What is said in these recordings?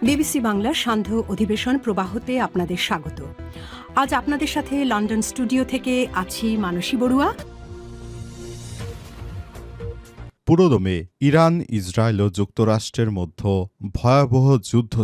BBC বাংলার সান্ধ্য অধিবেশন প্রবাহতে আপনাদের স্বাগত। আজ আপনাদের সাথে লন্ডন স্টুডিও থেকে আছি মানসী বড়ুয়া। পুরোদমে ইরান, ইসরায়েল ও যুক্তরাষ্ট্রের মধ্যে ভয়াবহ যুদ্ধ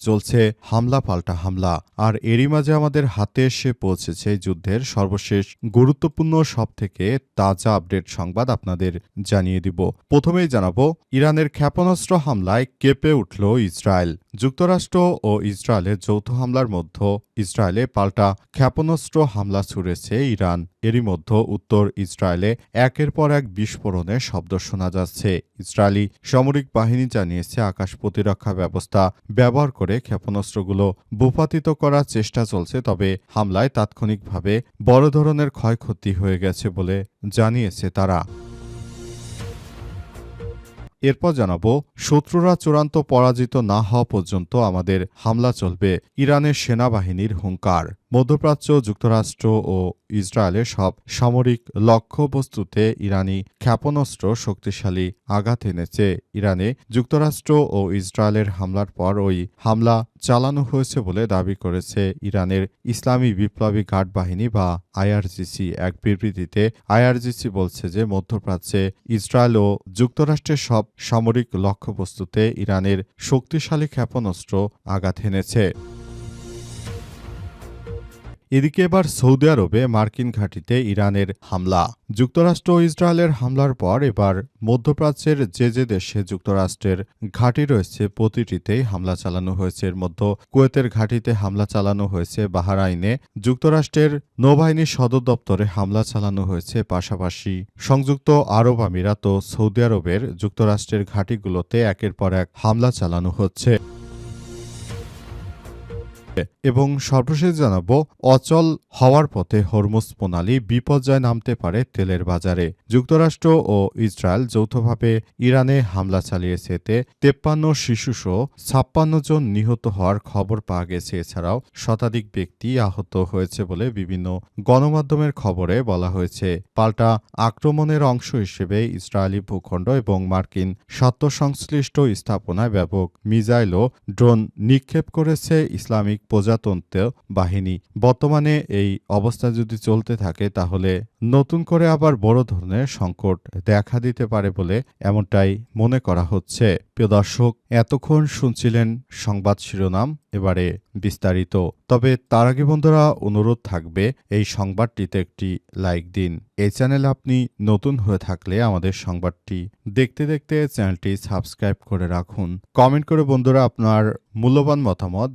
চলছে হামলা পাল্টা হামলা। আর এরই মাঝে আমাদের হাতে এসে পৌঁছেছে যুদ্ধের সর্বশেষ গুরুত্বপূর্ণ সবথেকে তাজা আপডেট সংবাদ আপনাদের জানিয়ে দিব। প্রথমেই জানাবো, ইরানের ক্ষেপণাস্ত্র হামলায় কেঁপে উঠল ইসরায়েল। যুক্তরাষ্ট্র ও ইসরায়েলের যৌথ হামলার মধ্যে ইসরায়েলে পাল্টা ক্ষেপণাস্ত্র হামলা ছুড়েছে ইরান। এরই মধ্যে উত্তর ইসরায়েলে একের পর এক বিস্ফোরণের শব্দ শোনা যাচ্ছে। ইসরায়েলি সামরিক বাহিনী জানিয়েছে আকাশ প্রতিরক্ষা ব্যবস্থা ব্যবহার করে ক্ষেপণাস্ত্রগুলো ভূপাতিত করার চেষ্টা চলছে, তবে হামলায় তাৎক্ষণিকভাবে বড় ধরনের ক্ষয়ক্ষতি হয়ে গেছে বলে জানিয়েছে তারা। এরপর জানাবো, শত্রুরা চূড়ান্ত পরাজিত না হওয়া পর্যন্ত আমাদের হামলা চলবে, ইরানের সেনাবাহিনীর হুঙ্কার। মধ্যপ্রাচ্য, যুক্তরাষ্ট্র ও ইসরায়েলের সব সামরিক লক্ষ্যবস্তুতে ইরানি ক্ষেপণাস্ত্র শক্তিশালী আঘাত এনেছে। ইরানে যুক্তরাষ্ট্র ও ইসরায়েলের হামলার পর ওই হামলা চালানো হয়েছে বলে দাবি করেছে ইরানের ইসলামী বিপ্লবী গার্ড বাহিনী বা আইআরজিসি। এক বিবৃতিতে আইআরজিসি বলছে যে মধ্যপ্রাচ্যে ইসরায়েল ও যুক্তরাষ্ট্রের সব সামরিক লক্ষ্যবস্তুতে ইরানের শক্তিশালী ক্ষেপণাস্ত্র আঘাত এনেছে। এদিকে এবার সৌদি আরবে মার্কিন ঘাঁটিতে ইরানের হামলা। যুক্তরাষ্ট্র ও ইসরায়েলের হামলার পর এবার মধ্যপ্রাচ্যের যে দেশে যুক্তরাষ্ট্রের ঘাঁটি রয়েছে প্রতিটিতেই হামলা চালানো হয়েছে। এর মধ্যে কুয়েতের ঘাঁটিতে হামলা চালানো হয়েছে, বাহরাইনে যুক্তরাষ্ট্রের নৌবাহিনীর সদর দপ্তরে হামলা চালানো হয়েছে, পাশাপাশি সংযুক্ত আরব আমিরাত ও সৌদি আরবের যুক্তরাষ্ট্রের ঘাঁটিগুলোতে একের পর এক হামলা চালানো হচ্ছে। এবং সর্বশেষ জানাবো, অচল হওয়ার পথে হরমুজ প্রণালী, বিপর্যয় নামতে পারে তেলের বাজারে। যুক্তরাষ্ট্র ও ইসরায়েল যৌথভাবে ইরানে হামলা চালিয়েছে। এতে 53 শিশুসহ 56 জন নিহত হওয়ার খবর পাওয়া গেছে। এছাড়াও শতাধিক ব্যক্তি আহত হয়েছে বলে বিভিন্ন গণমাধ্যমের খবরে বলা হয়েছে। পাল্টা আক্রমণের অংশ হিসেবে ইসরায়েলি ভূখণ্ড এবং মার্কিন স্বার্থসংশ্লিষ্ট স্থাপনায় ব্যাপক মিসাইল ও ড্রোন নিক্ষেপ করেছে ইসলামিক প্রজাতন্ত্র বাহিনী। বর্তমানে এই অবস্থা যদি চলতে থাকে তাহলে নতুন করে আবার বড় ধরনের সংকট দেখা দিতে পারে বলে এমনটাই মনে করা হচ্ছে। প্রিয় দর্শক, এতক্ষণ শুনছিলেন সংবাদ শিরোনাম, এবারে বিস্তারিত। তবে তার আগে বন্ধুরা, অনুরোধ থাকবে এই সংবাদটিতে একটি লাইক দিন। এই চ্যানেলে আপনি নতুন হয়ে থাকলে আমাদের সংবাদটি দেখতে দেখতে চ্যানেলটি সাবস্ক্রাইব করে রাখুন। কমেন্ট করে বন্ধুরা আপনার মূল্যবান মতামত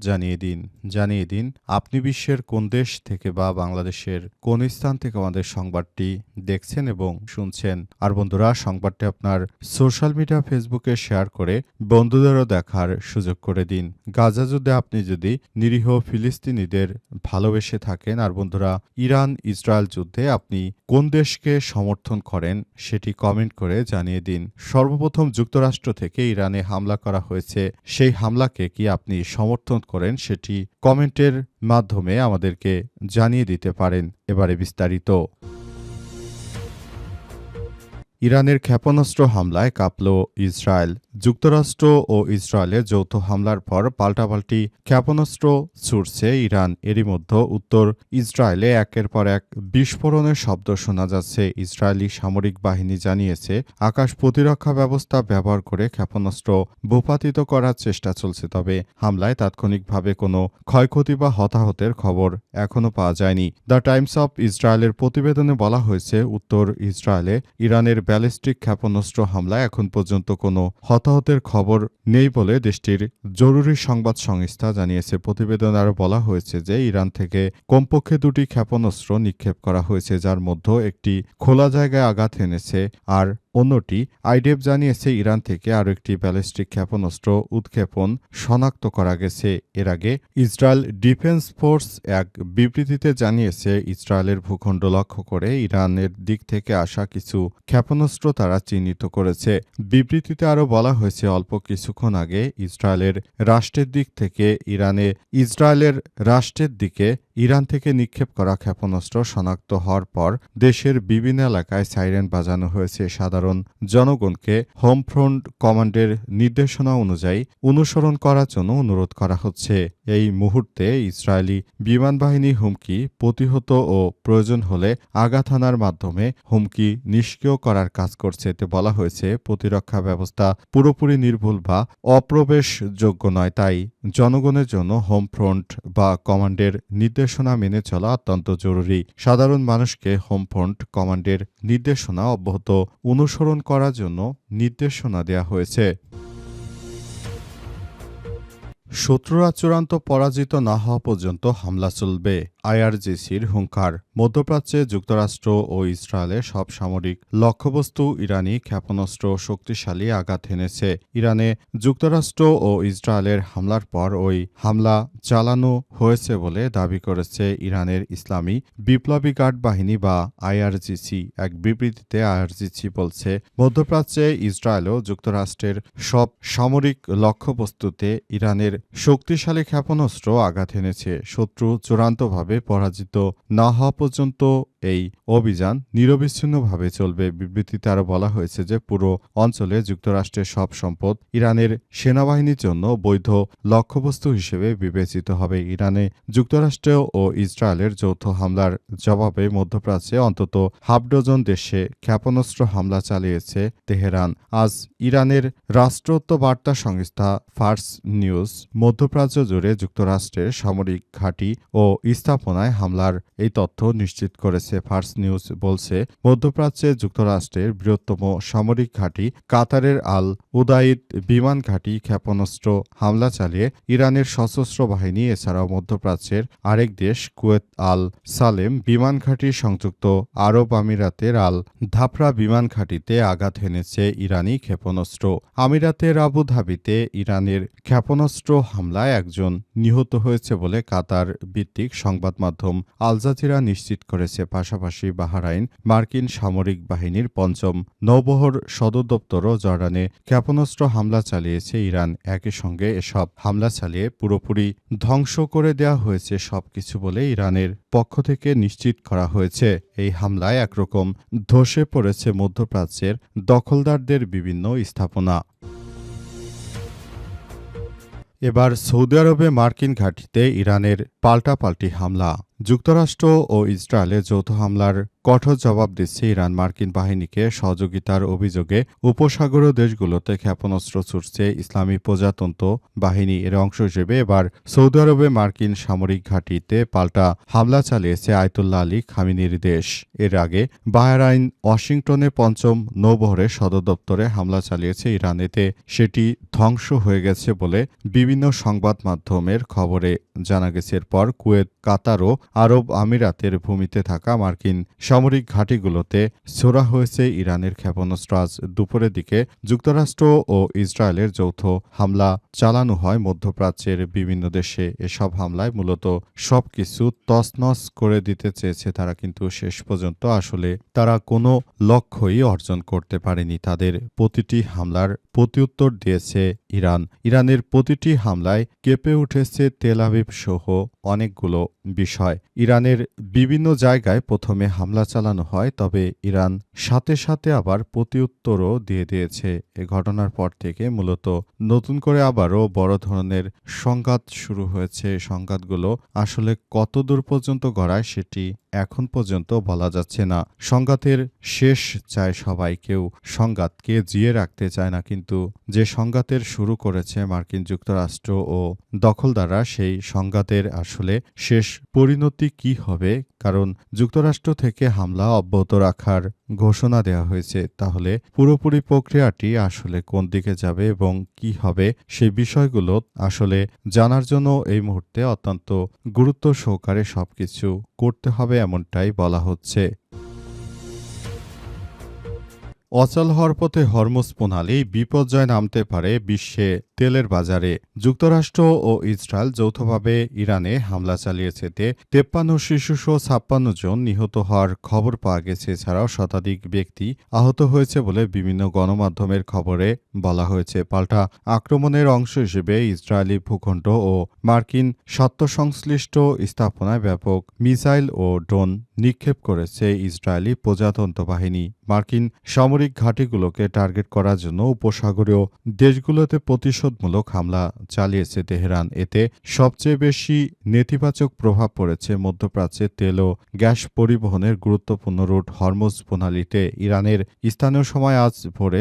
জানিয়ে দিন আপনি বিশ্বের কোন দেশ থেকে বা বাংলাদেশের কোন স্থান থেকে আমাদের সংবাদটি দেখছেন এবং শুনছেন। আর বন্ধুরা, সংবাদটি আপনার সোশ্যাল মিডিয়া ফেসবুকে শেয়ার করে বন্ধুদেরও দেখার সুযোগ করে দিন। গাজা যুদ্ধে আপনি যদি নিরীহ ফিলিস্তিনিদের ভালোবেসে থাকেন, আর বন্ধুরা, ইরান ইসরায়েল যুদ্ধে আপনি কোন দেশকে সমর্থন করেন সেটি কমেন্ট করে জানিয়ে দিন। সর্বপ্রথম যুক্তরাষ্ট্র থেকে ইরানে হামলা করা হয়েছে, সেই হামলাকে কি আপনি সমর্থন করেন সেটি কমেন্টের মাধ্যমে আমাদেরকে জানিয়ে দিতে পারেন। এবারে বিস্তারিত। ইরানের ক্ষেপণাস্ত্র হামলায় কাঁপল ইসরায়েল। যুক্তরাষ্ট্র ও ইসরায়েলের যৌথ হামলার পর পাল্টাপাল্টি ক্ষেপণাস্ত্র ছুড়ছে ইরান। এরই মধ্যে উত্তর ইসরায়েলে একের পর এক বিস্ফোরণের শব্দ শোনা যাচ্ছে। ইসরায়েলি সামরিক বাহিনী জানিয়েছে আকাশ প্রতিরক্ষা ব্যবস্থা ব্যবহার করে ক্ষেপণাস্ত্র ভূপাতিত করার চেষ্টা চলছে, তবে হামলায় তাৎক্ষণিকভাবে কোনো ক্ষয়ক্ষতি বা হতাহতের খবর এখনও পাওয়া যায়নি। দ্য টাইমস অব ইসরায়েলের প্রতিবেদনে বলা হয়েছে উত্তর ইসরায়েলে ইরানের ব্যালিস্টিক ক্ষেপণাস্ত্র হামলায় এখন পর্যন্ত কোনো হতাহতের খবর নেই বলে দেশটির জরুরি সংবাদ সংস্থা জানিয়েছে। প্রতিবেদনে আরও বলা হয়েছে যে ইরান থেকে কমপক্ষে 2টি ক্ষেপণাস্ত্র নিক্ষেপ করা হয়েছে, যার মধ্যে একটি খোলা জায়গায় আঘাত এনেছে আর অন্যটি আইডিএফ জানিয়েছে ইরান থেকে আরও একটি ব্যালিস্টিক ক্ষেপণাস্ত্র উৎক্ষেপণ শনাক্ত করা গেছে। এর আগে ইসরায়েল ডিফেন্স ফোর্স এক বিবৃতিতে জানিয়েছে ইসরায়েলের ভূখণ্ড লক্ষ্য করে ইরানের দিক থেকে আসা কিছু ক্ষেপণাস্ত্র তারা চিহ্নিত করেছে। বিবৃতিতে আরও বলা হয়েছে অল্প কিছুক্ষণ আগে ইসরায়েলের রাষ্ট্রের দিকে ইরান থেকে নিক্ষেপ করা ক্ষেপণাস্ত্র শনাক্ত হওয়ার পর দেশের বিভিন্ন এলাকায় সাইরেন বাজানো হয়েছে। সাধারণ সাধারণ জনগণকে হোম ফ্রন্ট কমান্ডের নির্দেশনা অনুযায়ী অনুসরণ করার জন্য অনুরোধ করা হচ্ছে। এই মুহূর্তে ইসরায়েলি বিমান বাহিনী হুমকি প্রতিহত ও প্রয়োজন হলে আঘাত হানার মাধ্যমে হুমকি নিষ্ক্রিয় করার কাজ করছে। এতে বলা হয়েছে প্রতিরক্ষা ব্যবস্থা পুরোপুরি নির্ভুল বা অপ্রবেশযোগ্য নয়, তাই জনগণের জন্য হোম ফ্রন্ট বা কমান্ডের নির্দেশনা মেনে চলা অত্যন্ত জরুরি। সাধারণ মানুষকে হোম ফ্রন্ট কমান্ডের নির্দেশনা অব্যাহত অনুসরণ করার জন্য নির্দেশনা দেওয়া হয়েছে। শত্রুরা চূড়ান্ত পরাজিত না হওয়া পর্যন্ত হামলা চলবে, আইআরজিসির হুঙ্কার। মধ্যপ্রাচ্যে যুক্তরাষ্ট্র ও ইসরায়েলের সব সামরিক লক্ষ্যবস্তু ইরানি ক্ষেপণাস্ত্র শক্তিশালী আঘাত হেনেছে। ইরানে যুক্তরাষ্ট্র ও ইসরায়েলের হামলার পর ওই হামলা চালানো হয়েছে বলে দাবি করেছে ইরানের ইসলামী বিপ্লবী গার্ড বাহিনী বা আইআরজিসি। এক বিবৃতিতে আইআরজিসি বলছে, মধ্যপ্রাচ্যে ইসরায়েল ও যুক্তরাষ্ট্রের সব সামরিক লক্ষ্যবস্তুতে ইরানের শক্তিশালী ক্ষেপণাস্ত্র আঘাত হেনেছে। শত্রু চূড়ান্তভাবে পরাজিত না হওয়া পর্যন্ত এই অভিযান নিরবিচ্ছিন্নভাবে চলবে। বিবৃতিতে আরও বলা হয়েছে যে পুরো অঞ্চলে যুক্তরাষ্ট্রের সব সম্পদ ইরানের সেনাবাহিনীর জন্য বৈধ লক্ষ্যবস্তু হিসেবে বিবেচিত হবে। ইরানে যুক্তরাষ্ট্র ও ইসরায়েলের যৌথ হামলার জবাবে মধ্যপ্রাচ্যে অন্তত হাফ ডজন দেশে ক্ষেপণাস্ত্র হামলা চালিয়েছে তেহরান। আজ ইরানের রাষ্ট্রীয় বার্তা সংস্থা ফার্স নিউজ মধ্যপ্রাচ্য জুড়ে যুক্তরাষ্ট্রের সামরিক ঘাঁটি ও স্থাপনায় হামলার এই তথ্য নিশ্চিত করেছে। ফার্স নিউজ বলছে, মধ্যপ্রাচ্যে যুক্তরাষ্ট্রের বৃহত্তম সামরিক ঘাঁটি কাতারের আল উদাইদ বিমান ঘাঁটি ক্ষেপণাস্ত্র হামলা চালিয়ে ইরানের সশস্ত্র বাহিনী এছাড়াও মধ্যপ্রাচ্যের আরেক দেশ কুয়েত আল সালেম বিমান ঘাঁটি সংযুক্ত আরব আমিরাতের আল ধাফরা বিমান ঘাঁটিতে আঘাত হেনেছে ইরানি ক্ষেপণাস্ত্র। আমিরাতের আবুধাবিতে ইরানের ক্ষেপণাস্ত্র হামলায় একজন নিহত হয়েছে বলে কাতার ভিত্তিক সংবাদ মাধ্যম আল জাজিরা নিশ্চিত করেছে। পাশাপাশি বাহরাইন মার্কিন সামরিক বাহিনীর ৫ম নৌবহর সদর দপ্তরও জর্ডানে ক্ষেপণাস্ত্র হামলা চালিয়েছে ইরান। একই সঙ্গে এসব হামলা চালিয়ে পুরোপুরি ধ্বংস করে দেওয়া হয়েছে সবকিছু বলে ইরানের পক্ষ থেকে নিশ্চিত করা হয়েছে। এই হামলায় একরকম ধসে পড়েছে মধ্যপ্রাচ্যের দখলদারদের বিভিন্ন স্থাপনা। এবার সৌদি আরবে মার্কিন ঘাঁটিতে ইরানের পাল্টাপাল্টি হামলা। যুক্তরাষ্ট্র ও ইসরায়েলের যৌথ হামলার কঠোর জবাব দিচ্ছে ইরান। মার্কিন বাহিনীকে সহযোগিতার অভিযোগে উপসাগরীয় দেশগুলোতে ক্ষেপণাস্ত্র ছুটছে ইসলামী প্রজাতন্ত্র বাহিনী। এর অংশ হিসেবে এবার সৌদি আরবে মার্কিন সামরিক ঘাঁটিতে পাল্টা হামলা চালিয়েছে আয়াতুল্লাহ আলী খামেনির দেশ। এর আগে বাহরাইন ওয়াশিংটনে ৫ম নৌবহরের সদর দপ্তরে হামলা চালিয়েছে ইরান। এতে সেটি ধ্বংস হয়ে গেছে বলে বিভিন্ন সংবাদ মাধ্যমের খবরে জানা গেছে। এরপর কুয়েত, কাতার ও আরব আমিরাতের ভূমিতে থাকা মার্কিন সামরিক ঘাঁটিগুলোতে ছোড়া হয়েছে ইরানের ক্ষেপণাস্ত্র। আজ দুপুরের দিকে যুক্তরাষ্ট্র ও ইসরায়েলের যৌথ হামলা চালানো হয় মধ্যপ্রাচ্যের বিভিন্ন দেশে। এসব হামলায় মূলত সবকিছু তছনছ করে দিতে চেয়েছে তারা, কিন্তু শেষ পর্যন্ত আসলে তারা কোনো লক্ষ্যই অর্জন করতে পারেনি। তাদের প্রতিটি হামলার প্রত্যুত্তর দিয়েছে ইরান। ইরানের প্রতিটি হামলায় কেঁপে উঠেছে তেল আবিব সহ অনেকগুলো বিষয়। ইরানের বিভিন্ন জায়গায় প্রথমে হামলা চালানো হয়, তবে ইরান সাথে সাথে আবার প্রত্যুত্তরও দিয়ে দিয়েছে। এ ঘটনার পর থেকে মূলত নতুন করে আবারও বড় ধরনের সংঘাত শুরু হয়েছে। সংঘাতগুলো আসলে কত দূর পর্যন্ত গড়ায় সেটি এখন পর্যন্ত বলা যাচ্ছে না। সংঘাতের শেষ চায় সবাই, কেউ সংঘাতকে জিয়ে রাখতে চায় না, কিন্তু যে সংঘাতের শুরু করেছে মার্কিন যুক্তরাষ্ট্র ও দখলদাররা, সেই সংঘাতের আসলে শেষ পরিণতি কি হবে? কারণ যুক্তরাষ্ট্র থেকে হামলা অব্যাহত রাখার ঘোষণা দেওয়া হয়েছে। তাহলে পুরোপুরি প্রক্রিয়াটি আসলে কোন দিকে যাবে এবং কি হবে সেই বিষয়গুলো আসলে জানার জন্য এই মুহূর্তে অত্যন্ত গুরুত্ব সহকারে সবকিছু করতে হবে এমনটাই বলা হচ্ছে। অচল হওয়ার পথে হরমুজ প্রণালী বিপর্যয় নামতে পারে বিশ্বে তেলের বাজারে। যুক্তরাষ্ট্র ও ইসরায়েল যৌথভাবে ইরানে হামলা চালিয়েছে। 53 শিশুসহ 56 জন নিহত হওয়ার খবর পাওয়া গেছে। এছাড়াও শতাধিক ব্যক্তি আহত হয়েছে বলে বিভিন্ন গণমাধ্যমের খবরে বলা হয়েছে। পাল্টা আক্রমণের অংশ হিসেবে ইসরায়েলি ভূখণ্ড ও মার্কিন স্বার্থসংশ্লিষ্ট স্থাপনায় ব্যাপক মিসাইল ও ড্রোন নিক্ষেপ করেছে ইসরায়েলি প্রজাতন্ত্র বাহিনী। মার্কিন সামরিক ঘাঁটিগুলোকে টার্গেট করার জন্য উপসাগরীয় দেশগুলোতে প্রতিশোধমূলক হামলা চালিয়েছে তেহরান। এতে সবচেয়ে বেশি নেতিবাচক প্রভাব পড়েছে মধ্যপ্রাচ্যে তেল ও গ্যাস পরিবহনের গুরুত্বপূর্ণ রুট হরমুজ প্রণালীতে। ইরানের স্থানীয় সময় আজ ভোরে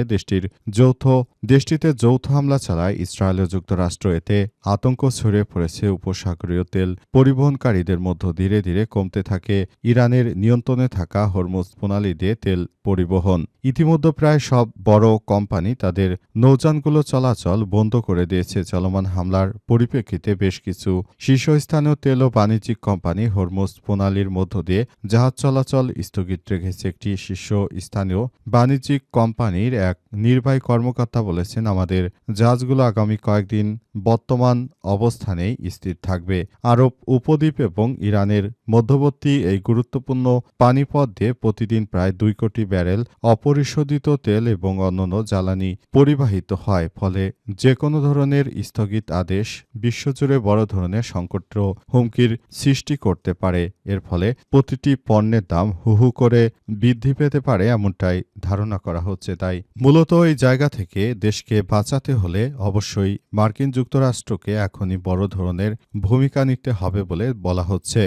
দেশটিতে যৌথ হামলা চালায় ইসরায়েল ও যুক্তরাষ্ট্র। এতে আতঙ্ক ছড়িয়ে পড়েছে উপসাগরীয় তেল পরিবহনকারীদের মধ্য ধীরে ধীরে কমতে থাকে ইরানের নিয়ন্ত্রণে থাকা হরমুজ প্রণালী দিয়ে তেল পরিবহন। ইতিমধ্যে প্রায় সব বড় কোম্পানি তাদের নৌযানগুলো চলাচল বন্ধ করে দিয়েছে। চলমান হামলার পরিপ্রেক্ষিতে বেশ কিছু শীর্ষস্থানীয় তেল ও বাণিজ্যিক কোম্পানি হরমুজ প্রণালীর মধ্য দিয়ে জাহাজ চলাচল স্থগিত রেখেছে। একটি শীর্ষস্থানীয় বাণিজ্যিক কোম্পানির এক নির্বাহী কর্মকর্তা বলেছেন, আমাদের জাহাজগুলো আগামী কয়েকদিন বর্তমান অবস্থানেই স্থির থাকবে। আরব উপদ্বীপ এবং ইরানের মধ্যবর্তী এই গুরুত্বপূর্ণ পানিপথ দিয়ে প্রতিদিন প্রায় 2 কোটি ব্যারেল অপরিশোধিত তেল এবং অন্যান্য জ্বালানি পরিবাহিত হয়। ফলে যে কোনো ধরনের স্থগিত আদেশ বিশ্বজুড়ে বড় ধরনের সংকট ও হুমকির সৃষ্টি করতে পারে। এর ফলে প্রতিটি পণ্যের দাম হু হু করে বৃদ্ধি পেতে পারে এমনটাই ধারণা করা হচ্ছে। তাই মূলত এই জায়গা থেকে দেশকে বাঁচাতে হলে অবশ্যই মার্কিন যুক্তরাষ্ট্রকে এখনই বড় ধরনের ভূমিকা নিতে হবে বলে বলা হচ্ছে।